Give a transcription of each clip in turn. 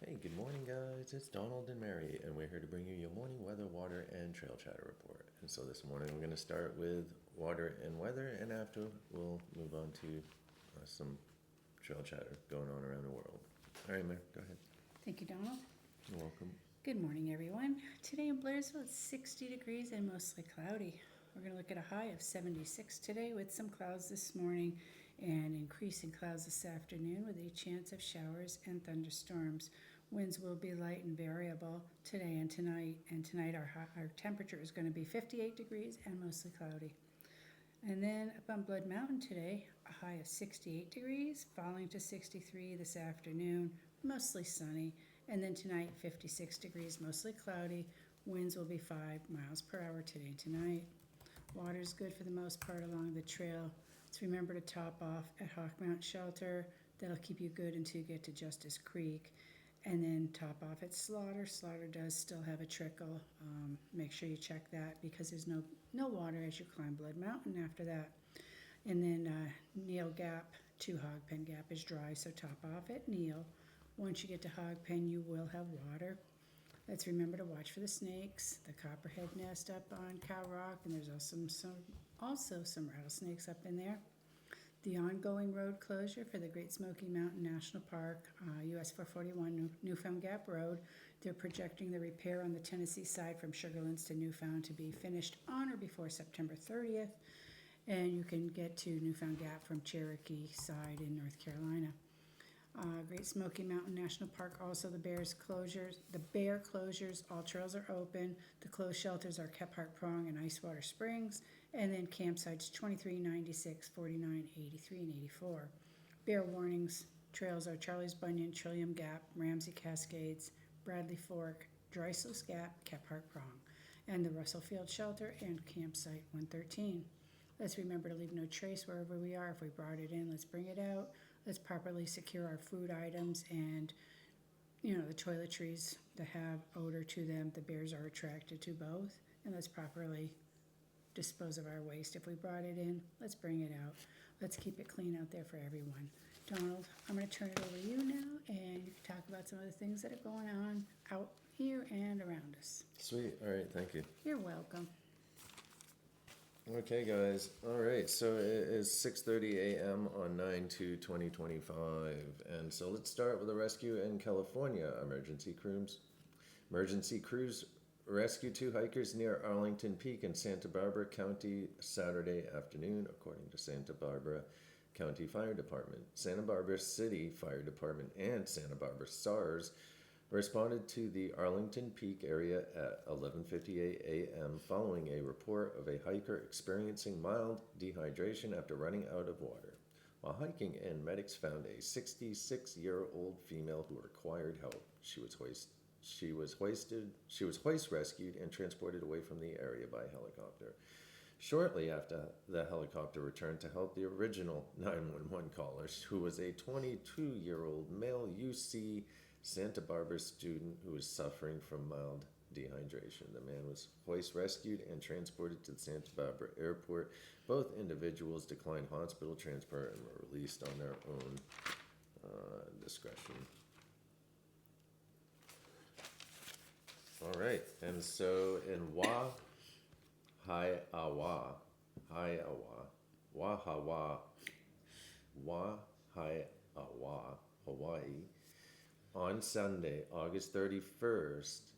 Hey, good morning, guys. It's Donald and Mary, and we're here to bring you your morning weather, water, and trail chatter report. And so this morning we're going to start with water and weather, and after we'll move on to some trail chatter going on around the world. All right, Mary, go ahead. Thank you, Donald. You're welcome. Good morning, everyone. Today in Blairsville, it's 60 degrees and mostly cloudy. We're going to look at a high of 76 today with some clouds this morning and increasing clouds this afternoon with a chance of showers and thunderstorms. Winds will be light and variable today and tonight. And tonight our temperature is going to be 58 degrees and mostly cloudy. And then up on Blood Mountain today, a high of 68 degrees, falling to 63 this afternoon, mostly sunny. And then tonight, 56 degrees, mostly cloudy. Winds will be 5 miles per hour today and tonight. Water's good for the most part along the trail. Let's remember to top off at Hawkmount Shelter. That'll keep you good until you get to Justice Creek. And then top off at Slaughter. Slaughter does still have a trickle. Make sure you check that because there's no water as you climb Blood Mountain after that. And then Neil Gap to Hogpen Gap is dry, so top off at Neil. Once you get to Hogpen, you will have water. Let's remember to watch for the snakes, the copperhead nest up on Cow Rock, and there's also some rattlesnakes up in there. The ongoing road closure for the Great Smoky Mountain National Park, US 441 Newfound Gap Road. They're projecting the repair on the Tennessee side from Sugarlands to Newfound to be finished on or before September 30th. And you can get to Newfound Gap from Cherokee side in North Carolina. Great Smoky Mountain National Park, also the bear closures, all trails are open. The closed shelters are Kephart Prong and Icewater Springs, and then campsites 23, 96, 49, 83, and 84. Bear warnings, trails are Charlie's Bunyan, Trillium Gap, Ramsey Cascades, Bradley Fork, Drysels Gap, Kephart Prong, and the Russell Field Shelter and Campsite 113. Let's remember to leave no trace wherever we are. If we brought it in, let's bring it out. Let's properly secure our food items and, the toiletries that have odor to them. The bears are attracted to both. And let's properly dispose of our waste. If we brought it in, let's bring it out. Let's keep it clean out there for everyone. Donald, I'm going to turn it over to you now, and you can talk about some of the things that are going on out here and around us. Sweet. All right, thank you. You're welcome. Okay, guys. All right, so it is 6:30 a.m. on 9/2/2025, and so let's start with a rescue in California. Emergency crews rescue 2 hikers near Arlington Peak in Santa Barbara County Saturday afternoon, according to Santa Barbara County Fire Department. Santa Barbara City Fire Department and Santa Barbara SARS responded to the Arlington Peak area at 11:58 a.m. following a report of a hiker experiencing mild dehydration after running out of water. While hiking in, medics found a 66-year-old female who required help. She was hoist rescued and transported away from the area by helicopter. Shortly after the helicopter returned to help the original 911 caller, who was a 22-year-old male UC Santa Barbara student who was suffering from mild dehydration. The man was hoist rescued and transported to the Santa Barbara airport. Both individuals declined hospital transport and were released on their own discretion. All right, and so in Wahawa, Hawaii, on Sunday, August 31st,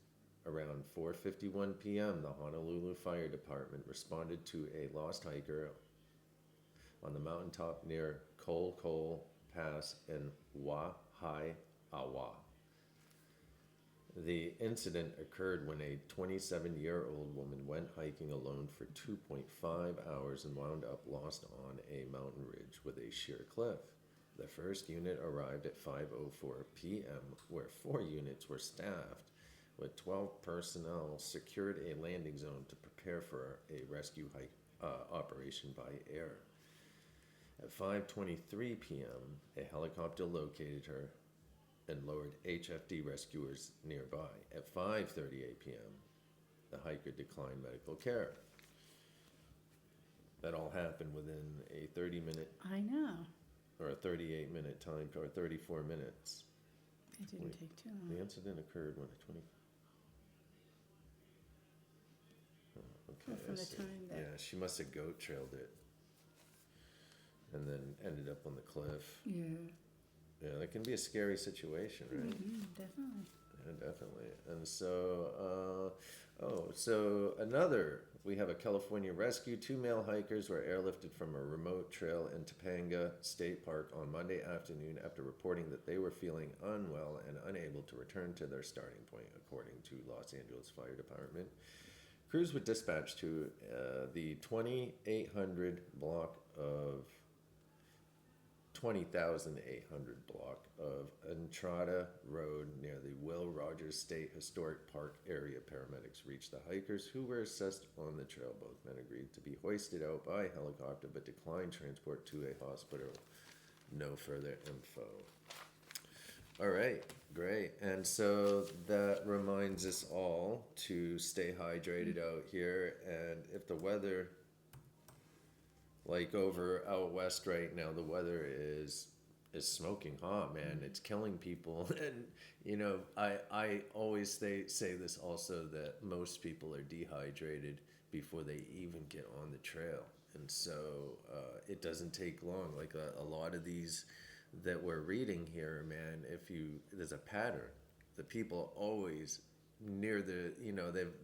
around 4:51 p.m., the Honolulu Fire Department responded to a lost hiker on the mountaintop near Kolkol Pass in Wahiawa. The incident occurred when a 27-year-old woman went hiking alone for 2.5 hours and wound up lost on a mountain ridge with a sheer cliff. The first unit arrived at 5:04 p.m., where 4 units were staffed, with 12 personnel secured a landing zone to prepare for a rescue operation by air. At 5:23 p.m., a helicopter located her and lowered HFD rescuers nearby. At 5:38 p.m., the hiker declined medical care. That all happened within a 30-minute I know. or a 38-minute time, or 34 minutes. I did Shouldn't take too The long. incident occurred when a 20. Oh, okay, Oh, from I the see. time that- Yeah, she must have goat trailed it. And then ended up on the cliff. Yeah. Yeah, that can be a scary situation, right? Definitely. Yeah, definitely. And so, so we have a California rescue. 2 male hikers were airlifted from a remote trail in Topanga State Park on Monday afternoon after reporting that they were feeling unwell and unable to return to their starting point, according to Los Angeles Fire Department. Crews were dispatched to the 2800 block of 20,800 block of Entrada Road near the Will Rogers State Historic Park area. Paramedics reached the hikers, who were assessed on the trail. Both men agreed to be hoisted out by helicopter but declined transport to a hospital. No further info. All right, great. And so that reminds us all to stay hydrated out here. And if the weather, like over out west right now, the weather is smoking hot, man. It's killing people. And you know, I always say this also, that most people are dehydrated before they even get on the trail. And so it doesn't take long. Like a lot of these that we're reading here, man, there's a pattern. The people always near the,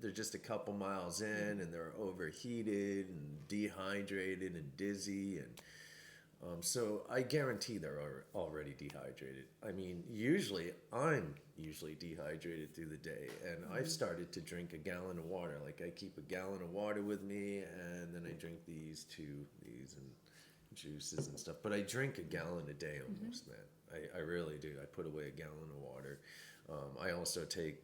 they're just a couple miles in and they're overheated and dehydrated and dizzy. And so I guarantee they're already dehydrated. I mean, I'm usually dehydrated through the day, and I've started to drink a gallon of water. Like, I keep a gallon of water with me, and then I drink these and juices and stuff. But I drink a gallon a day almost, man. I really do. I put away a gallon of water. I also take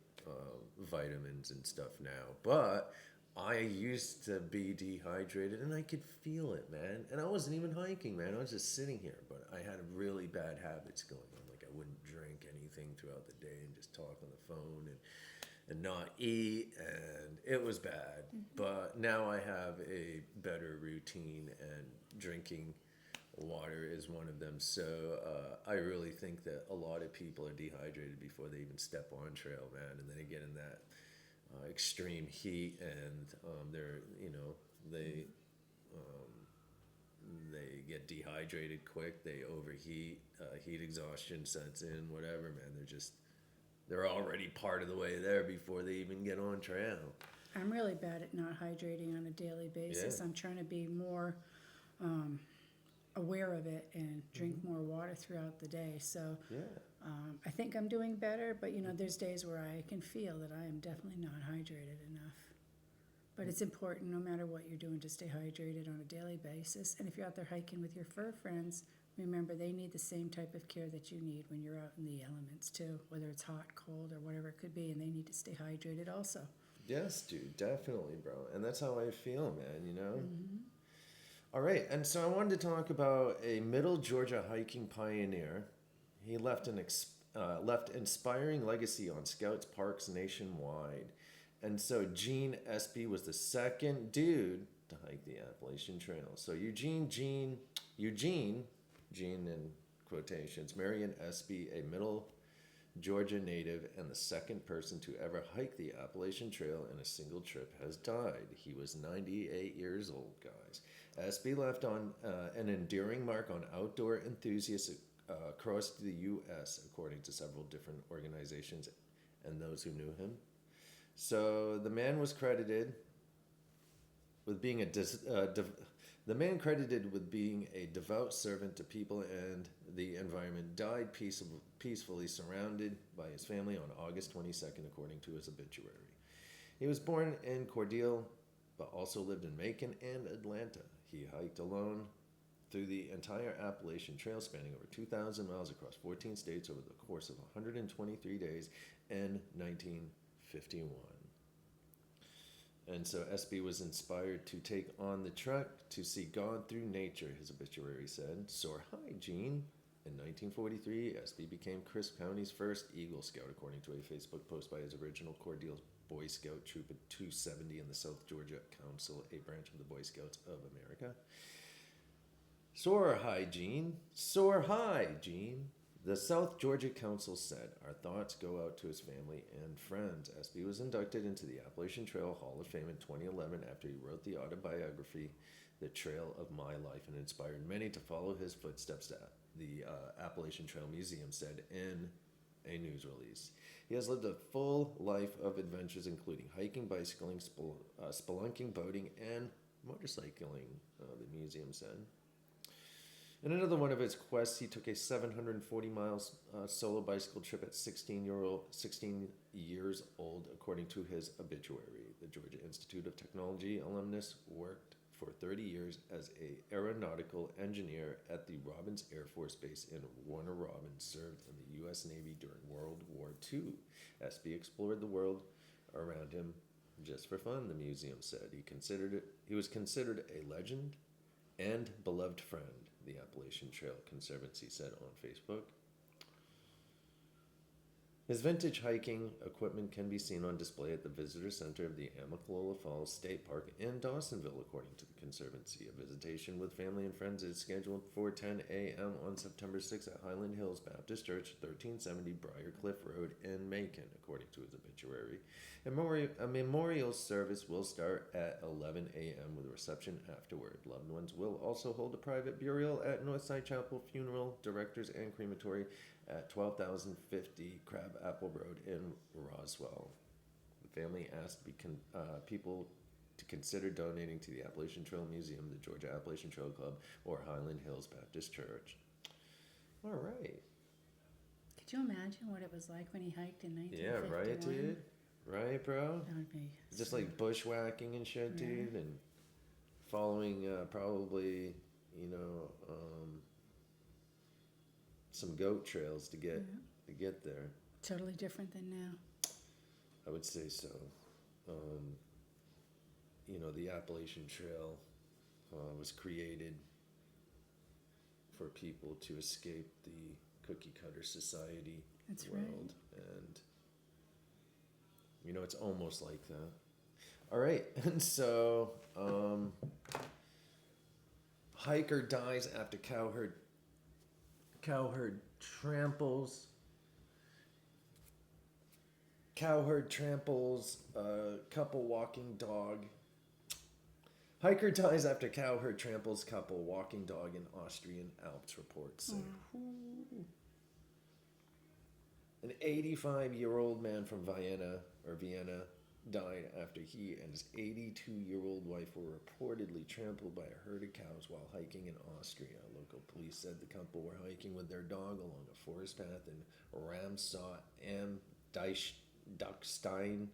vitamins and stuff now, but I used to be dehydrated and I could feel it, man. And I wasn't even hiking, man. I was just sitting here, but I had really bad habits going on. Like, I wouldn't drink anything throughout the day and just talk on the phone and not eat, and it was bad. But now I have a better routine, and drinking water is one of them. So I really think that a lot of people are dehydrated before they even step on trail, man, and then they get in that extreme heat, and they get dehydrated quick. They overheat. Heat exhaustion sets in. Whatever, man. They're already part of the way there before they even get on trail. I'm really bad at not hydrating on a daily basis. Yeah. I'm trying to be more aware of it and drink more water throughout the day. So Yeah. I think I'm doing better, but there's days where I can feel that I am definitely not hydrated enough. But it's important, no matter what you're doing, to stay hydrated on a daily basis. And if you're out there hiking with your fur friends, remember they need the same type of care that you need when you're out in the elements too, whether it's hot, cold, or whatever it could be, and they need to stay hydrated also. Yes, dude, definitely, bro. And that's how I feel, man, All right, and so I wanted to talk about a Middle Georgia hiking pioneer. He left left inspiring legacy on Scouts Parks nationwide. And so Gene Espy was the second dude to hike the Appalachian Trail. So Eugene in quotations, Marion Espy, a Middle Georgia native and the second person to ever hike the Appalachian Trail in a single trip, has died. He was 98 years old, guys. Espy left on an enduring mark on outdoor enthusiasts across the U.S., according to several different organizations and those who knew him. So the man was credited with being a devout servant to people and the environment. Died peacefully surrounded by his family on August 22nd, according to his obituary. He was born in Cordele, but also lived in Macon and Atlanta. He hiked alone through the entire Appalachian Trail, spanning over 2,000 miles across 14 states over the course of 123 days in 1951. And so Espy was inspired to take on the trek to see God through nature, his obituary said. Soar high, Gene. In 1943, Espy became Crisp County's first Eagle Scout, according to a Facebook post by his original Cordele Boy Scout Troop of 270 in the South Georgia Council, a branch of the Boy Scouts of America. Soar high, Gene. Soar high, Gene. The South Georgia Council said, "Our thoughts go out to his family and friends." SB was inducted into the Appalachian Trail Hall of Fame in 2011 after he wrote the autobiography, The Trail of My Life, and inspired many to follow his footsteps, the Appalachian Trail Museum said in a news release. He has lived a full life of adventures, including hiking, bicycling, spelunking, boating, and motorcycling, the museum said. In another one of his quests, he took a 740 miles solo bicycle trip at 16 years old, according to his obituary. The Georgia Institute of Technology alumnus worked for 30 years as an aeronautical engineer at the Robins Air Force Base in Warner Robins, served in the U.S. Navy during World War II. SB explored the world around him just for fun, the museum said. He was considered a legend and beloved friend, the Appalachian Trail Conservancy said on Facebook. His vintage hiking equipment can be seen on display at the Visitor Center of the Amicalola Falls State Park in Dawsonville, according to the Conservancy. A visitation with family and friends is scheduled for 10 a.m. on September 6th at Highland Hills Baptist Church, 1370 Briarcliff Road in Macon, according to his obituary. A memorial service will start at 11 a.m. with a reception afterward. Loved ones will also hold a private burial at Northside Chapel Funeral Directors and Crematory at 12,050 Crab Apple Road in Roswell. The family asked people to consider donating to the Appalachian Trail Museum, the Georgia Appalachian Trail Club, or Highland Hills Baptist Church. All right. Could you imagine what it was like when he hiked in 1951? Yeah, right, dude? Right, bro? That would be Just like bushwhacking and shit, Yeah. dude, and following probably, some goat trails to get there. totally different than now. I would say so. The Appalachian Trail was created for people to escape the cookie cutter society That's world. right. And, it's almost like that. All right. And so, hiker dies after cowherd tramples couple walking dog. Hiker dies after cowherd tramples couple walking dog in Austrian Alps, reports say. An 85-year-old man from Vienna died after he and his 82-year-old wife were reportedly trampled by a herd of cows while hiking in Austria. Local police said the couple were hiking with their dog along a forest path in Ramsau am Dachstein,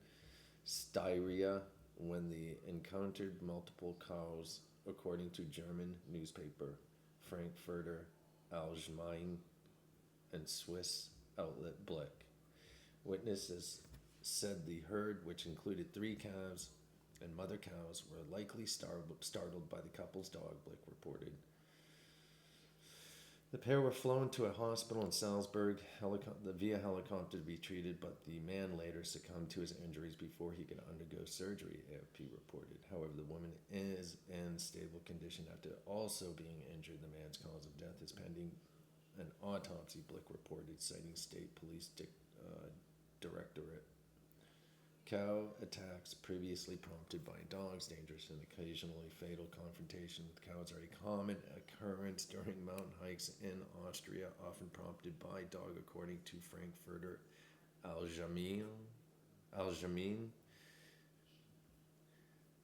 Styria, when they encountered multiple cows, according to German newspaper Frankfurter Allgemeine and Swiss outlet Blick. Witnesses said the herd, which included 3 calves and mother cows, were likely startled by the couple's dog, Blick reported. The pair were flown to a hospital in Salzburg via helicopter to be treated, but the man later succumbed to his injuries before he could undergo surgery, AFP reported. However, the woman is in stable condition after also being injured. The man's cause of death is pending an autopsy, Blick reported, citing state police directorate. Cow attacks previously prompted by dogs, dangerous and occasionally fatal confrontation with cows are a common occurrence during mountain hikes in Austria, often prompted by dog, according to Frankfurter Allgemeine.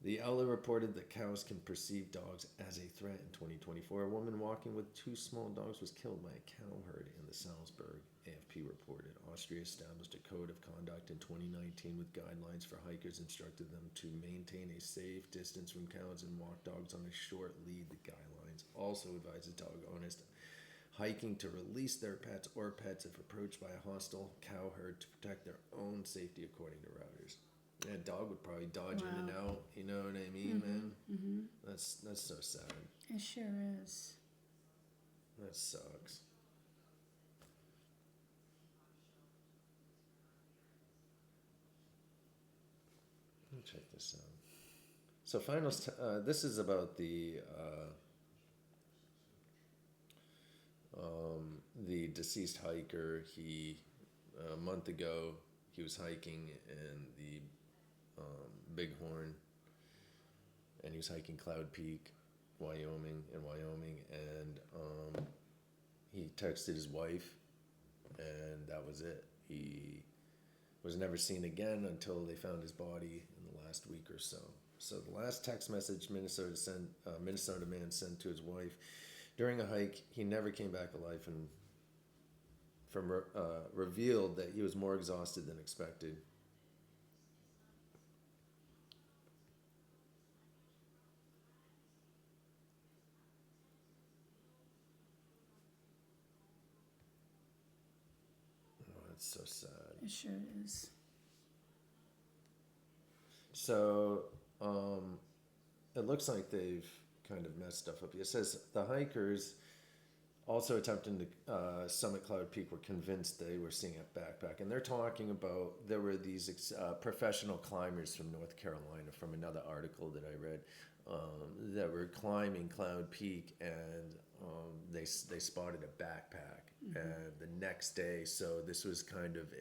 The outlet reported that cows can perceive dogs as a threat. In 2024, a woman walking with 2 small dogs was killed by a cow herd in the Salzburg, AFP reported. Austria established a code of conduct in 2019 with guidelines for hikers, instructed them to maintain a safe distance from cows and walk dogs on a short lead. The guidelines also advises dog owners hiking to release their pets or pets if approached by a hostile cow herd to protect their own safety, according to routers. Yeah, a dog would probably dodge in and out. You know what I mean, man? Mm-hmm. That's so sad. It sure is. That sucks. Let me check this out. So finals. This is about the the deceased hiker, a month ago, he was hiking in the Bighorn, and he was hiking Cloud Peak, Wyoming, and he texted his wife, and that was it. He was never seen again until they found his body in the last week or so. So the last text message Minnesota man sent to his wife during a hike, he never came back alive, and revealed that he was more exhausted than expected. Oh, that's so sad. It sure is. So, it looks like they've kind of messed stuff up. It says the hikers also attempting to summit Cloud Peak were convinced they were seeing a backpack. And they're talking about, there were these professional climbers from North Carolina, from another article that I read, that were climbing Cloud Peak, and they spotted a backpack. Mm-hmm. And the next day, so this was kind of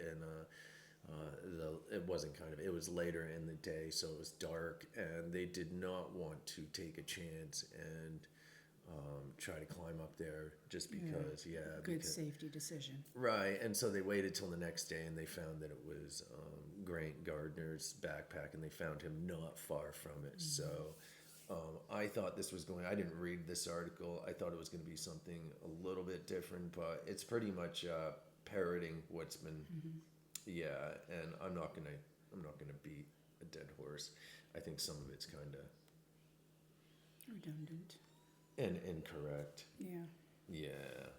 it wasn't kind of, it was later in the day, so it was dark, and they did not want to take a chance and try to climb up there just because, Good safety decision. Right, and so they waited till the next day, and they found that it was Grant Gardner's backpack, and they found him not far from it. Mm-hmm. So I thought this was I didn't read this article. I thought it was going to be something a little bit different, but it's pretty much parroting what's been. Mm-hmm. Yeah, and I'm not gonna beat a dead horse. I think some of it's kind of redundant and incorrect. Yeah. Yeah.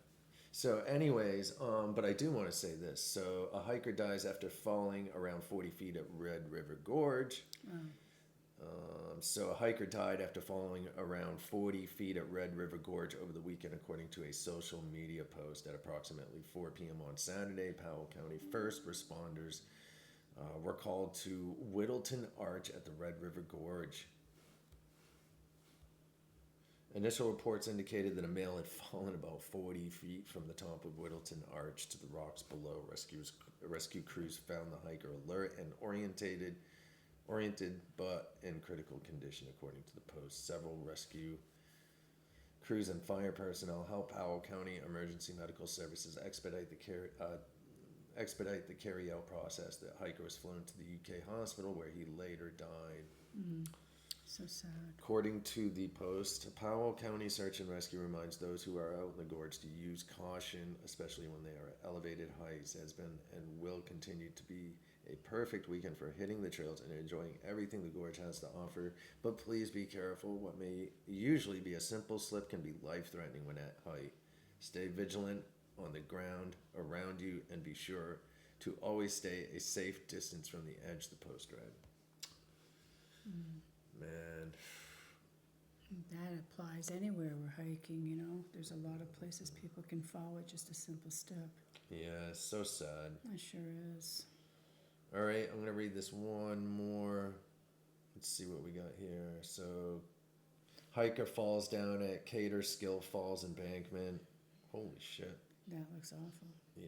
So, anyways, but I do want to say this. So, a hiker dies after falling around 40 feet at Red River Gorge. Oh. So, a hiker died after falling around 40 feet at Red River Gorge over the weekend, according to a social media post at approximately 4 p.m. on Saturday. Powell County first responders were called to Whittleton Arch at the Red River Gorge. Initial reports indicated that a male had fallen about 40 feet from the top of Whittleton Arch to the rocks below. Rescue crews found the hiker alert and oriented but in critical condition, according to the post. Several rescue crews and fire personnel helped Powell County Emergency Medical Services expedite the carry-out process. The hiker was flown to the UK hospital, where he later died. Mm. So sad. According to the post, Powell County Search and Rescue reminds those who are out in the gorge to use caution, especially when they are at elevated heights. Has been and will continue to be a perfect weekend for hitting the trails and enjoying everything the gorge has to offer. But please be careful. What may usually be a simple slip can be life-threatening when at height. Stay vigilant on the ground around you, and be sure to always stay a safe distance from the edge, the post read. Man. That applies anywhere we're hiking, you know. There's a lot of places people can fall with just a simple step. Yeah, so sad. It sure is. All right, I'm going to read this one more. Let's see what we got here. So, hiker falls down at Caterskill Falls Embankment. Holy shit. That looks awful. Yeah.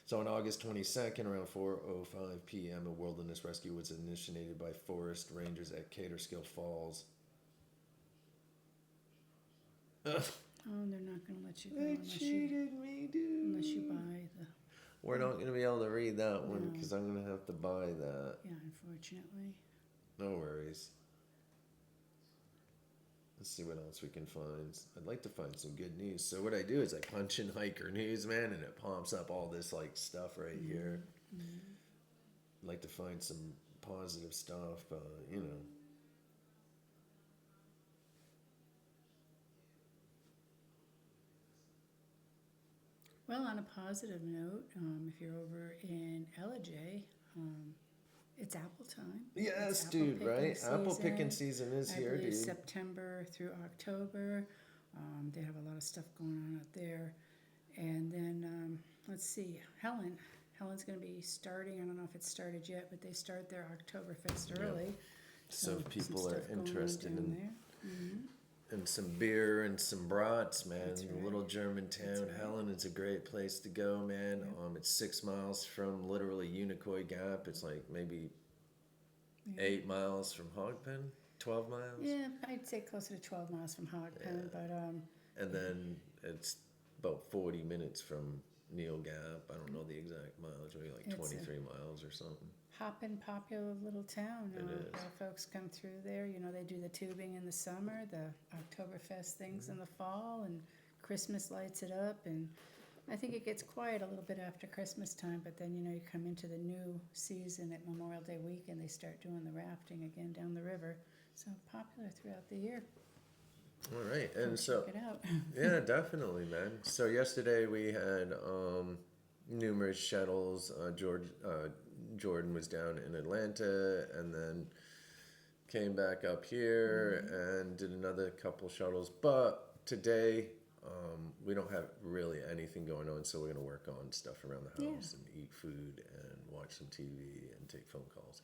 So on August 22nd, around 4:05 p.m., a wilderness rescue was initiated by forest rangers at Caterskill Falls. Oh, they're not going to let you go They cheated me, dude. unless you buy the... We're not going to be able to read that one because I'm going to have to buy that. Yeah, unfortunately. No worries. Let's see what else we can find. I'd like to find some good news. So what I do is I punch in hiker news, man, and it pops up all this like stuff right here. I'd like to find some positive stuff, you know. Well, on a positive note, if you're over in LJ, it's apple time. Yes, It's dude, right? season. Apple picking season is here, believe dude. September through October. They have a lot of stuff going on out there. And then, let's see, Helen's going to be starting, I don't know if it's started yet, but they start their Oktoberfest early. So if people are interested in and some beer and some brats, man. That's right. Little German town. right. Helen is a great place to go, man. Yep. It's 6 miles from literally Unicoi Gap. It's like maybe Yeah. 8 miles from Hogpen. 12 miles. Yeah, I'd say closer to 12 miles from Hogpen, but And then it's about 40 minutes from Neil Gap. I don't know the exact mileage, maybe like It's 23 miles or something. hoppin' popular little town. It A is. lot of folks come through there. You know, they do the tubing in the summer, the Oktoberfest things in the fall, and Christmas lights it up. And I think it gets quiet a little bit after Christmas time, but then, you know, you come into the new season at Memorial Day week and they start doing the rafting again down the river. So popular throughout the year. All right. Come And so, check it out. yeah, definitely, man. So yesterday we had numerous shuttles. Jordan was down in Atlanta and then came back up here and did another couple shuttles. But today we don't have really anything going on, so we're going to work on stuff around the house and eat food and watch some TV and take phone calls.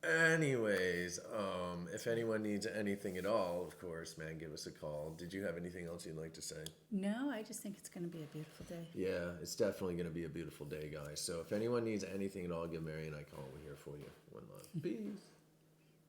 Anyways, if anyone needs anything at all, of course, man, give us a call. Did you have anything else you'd like to say? No, I just think it's going to be a beautiful day. Yeah, it's definitely going to be a beautiful day, guys. So if anyone needs anything at all, give Mary and I a call. We're here for you. One love. Peace.